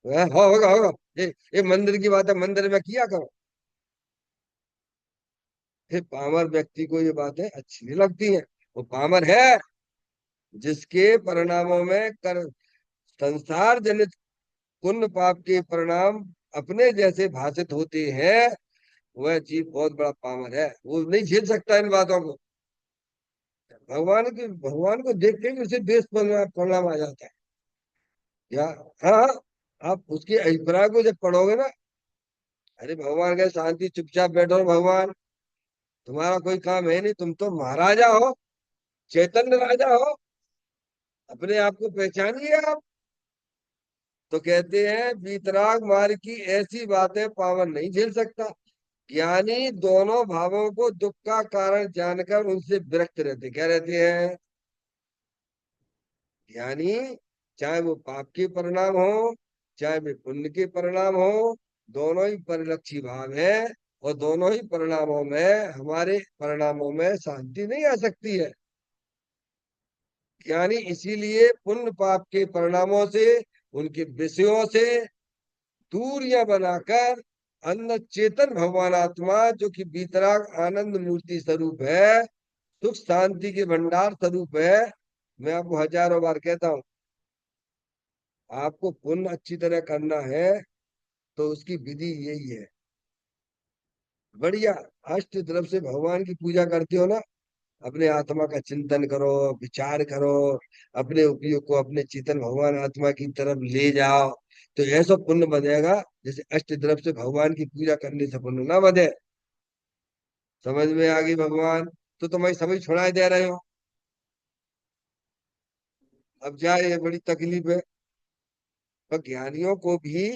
होगा होगा। ये मंदिर की बात है, मंदिर में किया करो। फिर पामर व्यक्ति को ये बातें अच्छी नहीं लगती हैं। वो पामर है जिसके परिणामों में कर संसार जनित पुण्य पाप के परिणाम अपने जैसे भाषित होते हैं। वह जीव बहुत बड़ा पामर है, वो नहीं झेल सकता इन बातों को। भगवान को देखते ही उसे देश परिणाम आ जाता है। या हाँ हाँ, आप उसके अभिप्राय को जब पढ़ोगे ना, अरे भगवान के शांति चुपचाप बैठो भगवान, तुम्हारा कोई काम है नहीं, तुम तो महाराजा हो, चैतन्य राजा हो, अपने आप को पहचानिए आप। तो कहते हैं वीतराग मार्ग की ऐसी बातें पावन नहीं झेल सकता। ज्ञानी दोनों भावों को दुख का कारण जानकर उनसे विरक्त रहते। क्या रहते हैं? ज्ञानी, चाहे वो पाप के परिणाम हो, चाहे वे पुण्य के परिणाम हो, दोनों ही परिलक्षी भाव है। और दोनों ही परिणामों में, हमारे परिणामों में शांति नहीं आ सकती है। ज्ञानी इसीलिए पुण्य पाप के परिणामों से, उनके विषयों से दूरियां बनाकर अन्न चेतन भगवान आत्मा, जो कि बीतराग आनंद मूर्ति स्वरूप है, सुख शांति के भंडार स्वरूप है। मैं आपको हजारों बार कहता हूँ, आपको पुण्य अच्छी तरह करना है तो उसकी विधि यही है। बढ़िया अष्ट तरफ से भगवान की पूजा करते हो ना, अपने आत्मा का चिंतन करो, विचार करो, अपने उपयोग को अपने चेतन भगवान आत्मा की तरफ ले जाओ, तो ऐसा पुण्य बनेगा जैसे अष्ट तरफ से भगवान की पूजा करने से पुण्य ना बने। समझ में आ गई भगवान? तो तुम्हारी समझ छुड़ाए दे रहे हो। अब जाए, ये बड़ी तकलीफ है। पर ज्ञानियों को भी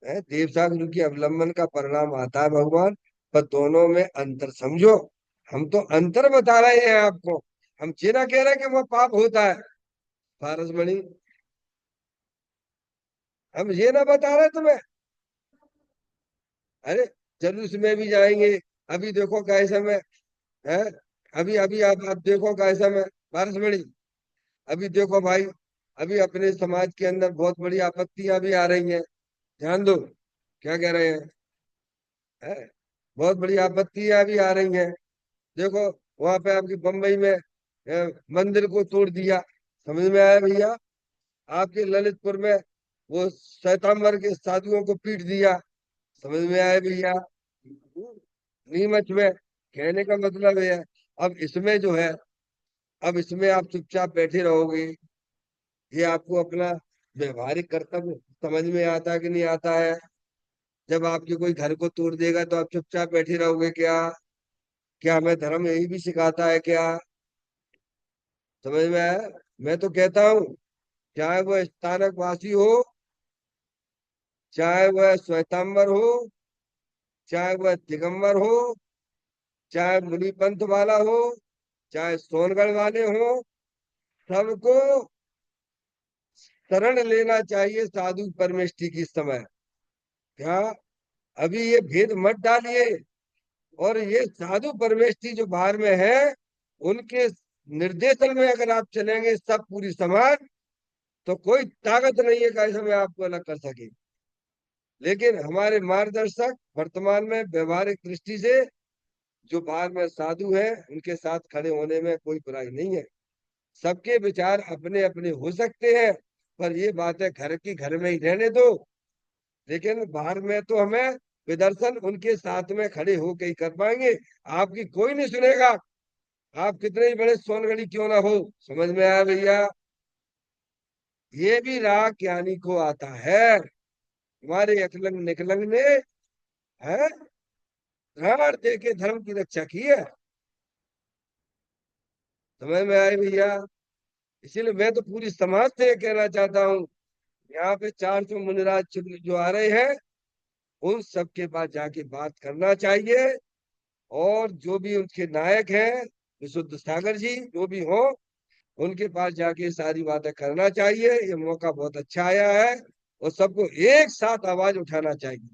देव सागर की अवलंबन का परिणाम आता है भगवान। पर दोनों में अंतर समझो। हम तो अंतर बता रहे हैं आपको। हम ये ना कह रहे कि वो पाप होता है। पारसमणि, हम ये ना बता रहे तुम्हें। अरे जुलूस में भी जाएंगे। अभी देखो कैसे में है। अभी अभी आप देखो कैसे में। पारसमणि, अभी देखो भाई, अभी अपने समाज के अंदर बहुत बड़ी आपत्तियां भी आ रही हैं। ध्यान दो, क्या कह रहे हैं? है? बहुत बड़ी आपत्तियां भी आ रही हैं। देखो, वहां पे आपकी बम्बई में मंदिर को तोड़ दिया। समझ में आया भैया? आपके ललितपुर में वो श्वेतांबर के साधुओं को पीट दिया। समझ में आया भैया? नीमच में कहने का मतलब है। अब इसमें जो है, अब इसमें आप चुपचाप बैठे रहोगे, ये आपको अपना व्यवहारिक कर्तव्य समझ में आता है कि नहीं आता है? जब आपके कोई घर को तोड़ देगा तो आप चुपचाप बैठे रहोगे क्या? क्या हमें धर्म यही भी सिखाता है क्या? समझ में आया? मैं तो कहता हूँ, चाहे वह स्थानक वासी हो, चाहे वह श्वेतांबर हो, चाहे वह दिगंबर हो, चाहे मुनि पंथ वाला हो, चाहे सोनगढ़ वाले हो, सबको शरण लेना चाहिए साधु परमेष्टि की समय। क्या? अभी ये भेद मत डालिए। और ये साधु परमेष्टि जो बाहर में है, उनके निर्देशन में अगर आप चलेंगे सब पूरी समाज, तो कोई ताकत नहीं है कि समय आपको अलग कर सके। लेकिन हमारे मार्गदर्शक वर्तमान में व्यवहारिक दृष्टि से जो बाहर में साधु है, उनके साथ खड़े होने में कोई बुराई नहीं है। सबके विचार अपने अपने हो सकते हैं, पर ये बातें घर की घर में ही रहने दो। लेकिन बाहर में तो हमें प्रदर्शन उनके साथ में खड़े होके ही कर पाएंगे। आपकी कोई नहीं सुनेगा, आप कितने ही बड़े सोनगढ़ी क्यों ना हो। समझ में आया भैया? ये भी राग ज्ञानी को आता है। हमारे अकलंग निकलंग ने है प्राण दे के धर्म की रक्षा की है। समझ में आए भैया? इसीलिए मैं तो पूरी समाज से ये कहना चाहता हूँ, यहाँ पे 400 मुनिराज जो आ रहे हैं, उन सबके पास जाके बात करना चाहिए। और जो भी उनके नायक हैं, विशुद्ध सागर जी जो भी हो, उनके पास जाके सारी बातें करना चाहिए। ये मौका बहुत अच्छा आया है, और सबको एक साथ आवाज उठाना चाहिए।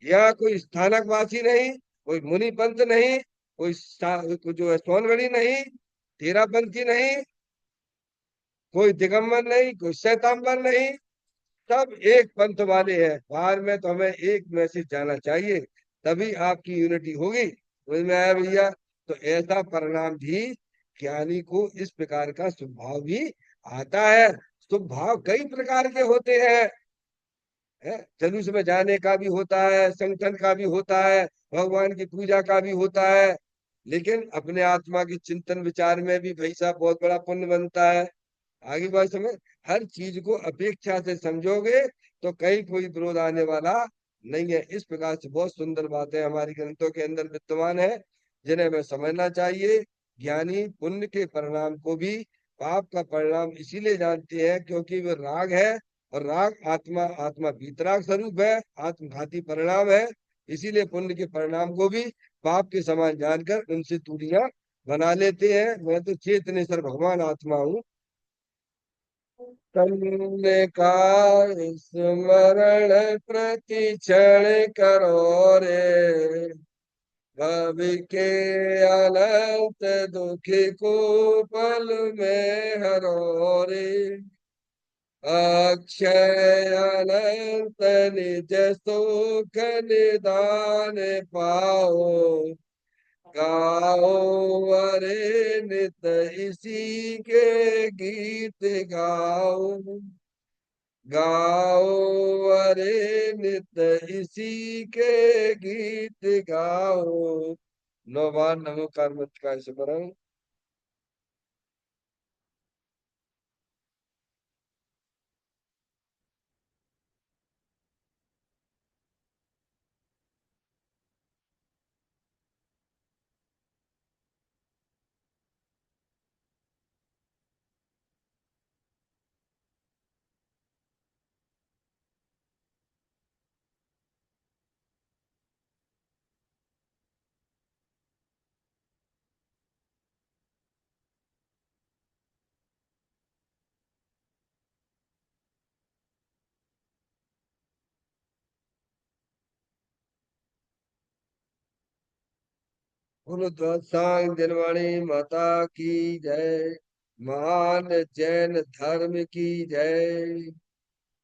यहाँ कोई स्थानक वासी नहीं, कोई मुनि पंथ नहीं, कोई जो है सोनगढ़ी नहीं, तेरा पंथी नहीं, कोई दिगंबर नहीं, कोई श्वेतांबर नहीं, सब एक पंथ वाले हैं। बाहर में तो हमें एक मैसेज जाना चाहिए, तभी आपकी यूनिटी होगी। समझ में आया भैया? तो ऐसा परिणाम भी ज्ञानी को इस प्रकार का स्वभाव भी आता है। स्वभाव कई प्रकार के होते हैं, है? जुलूस में जाने का भी होता है, संगठन का भी होता है, भगवान की पूजा का भी होता है। लेकिन अपने आत्मा के चिंतन विचार में भी भाई साहब बहुत बड़ा पुण्य बनता है। आगे बात समझ। हर चीज को अपेक्षा से समझोगे तो कहीं कोई विरोध आने वाला नहीं है। इस प्रकार से बहुत सुंदर बातें हमारी ग्रंथों के अंदर विद्यमान है, जिन्हें हमें समझना चाहिए। ज्ञानी पुण्य के परिणाम को भी पाप का परिणाम इसीलिए जानते हैं क्योंकि वह राग है, और राग आत्मा आत्मा वीतराग स्वरूप है, आत्मघाती परिणाम है। इसीलिए पुण्य के परिणाम को भी पाप के समान जानकर उनसे दूरियां बना लेते हैं। मैं तो चेतनेश्वर भगवान आत्मा हूँ। तन्ने का स्मरण प्रति क्षण करो रे, भव के अनंत दुख को पल में हरो रे। अक्षय अनंत निज सुख निदान पाओ, गाओ अरे नित इसी के गीत गाओ। गाओ अरे नित इसी के गीत गाओ। 9 बार नमोकार मत का स्मरण। बोलो द्वादशांग दिनवाणी माता की जय। महान जैन धर्म की जय।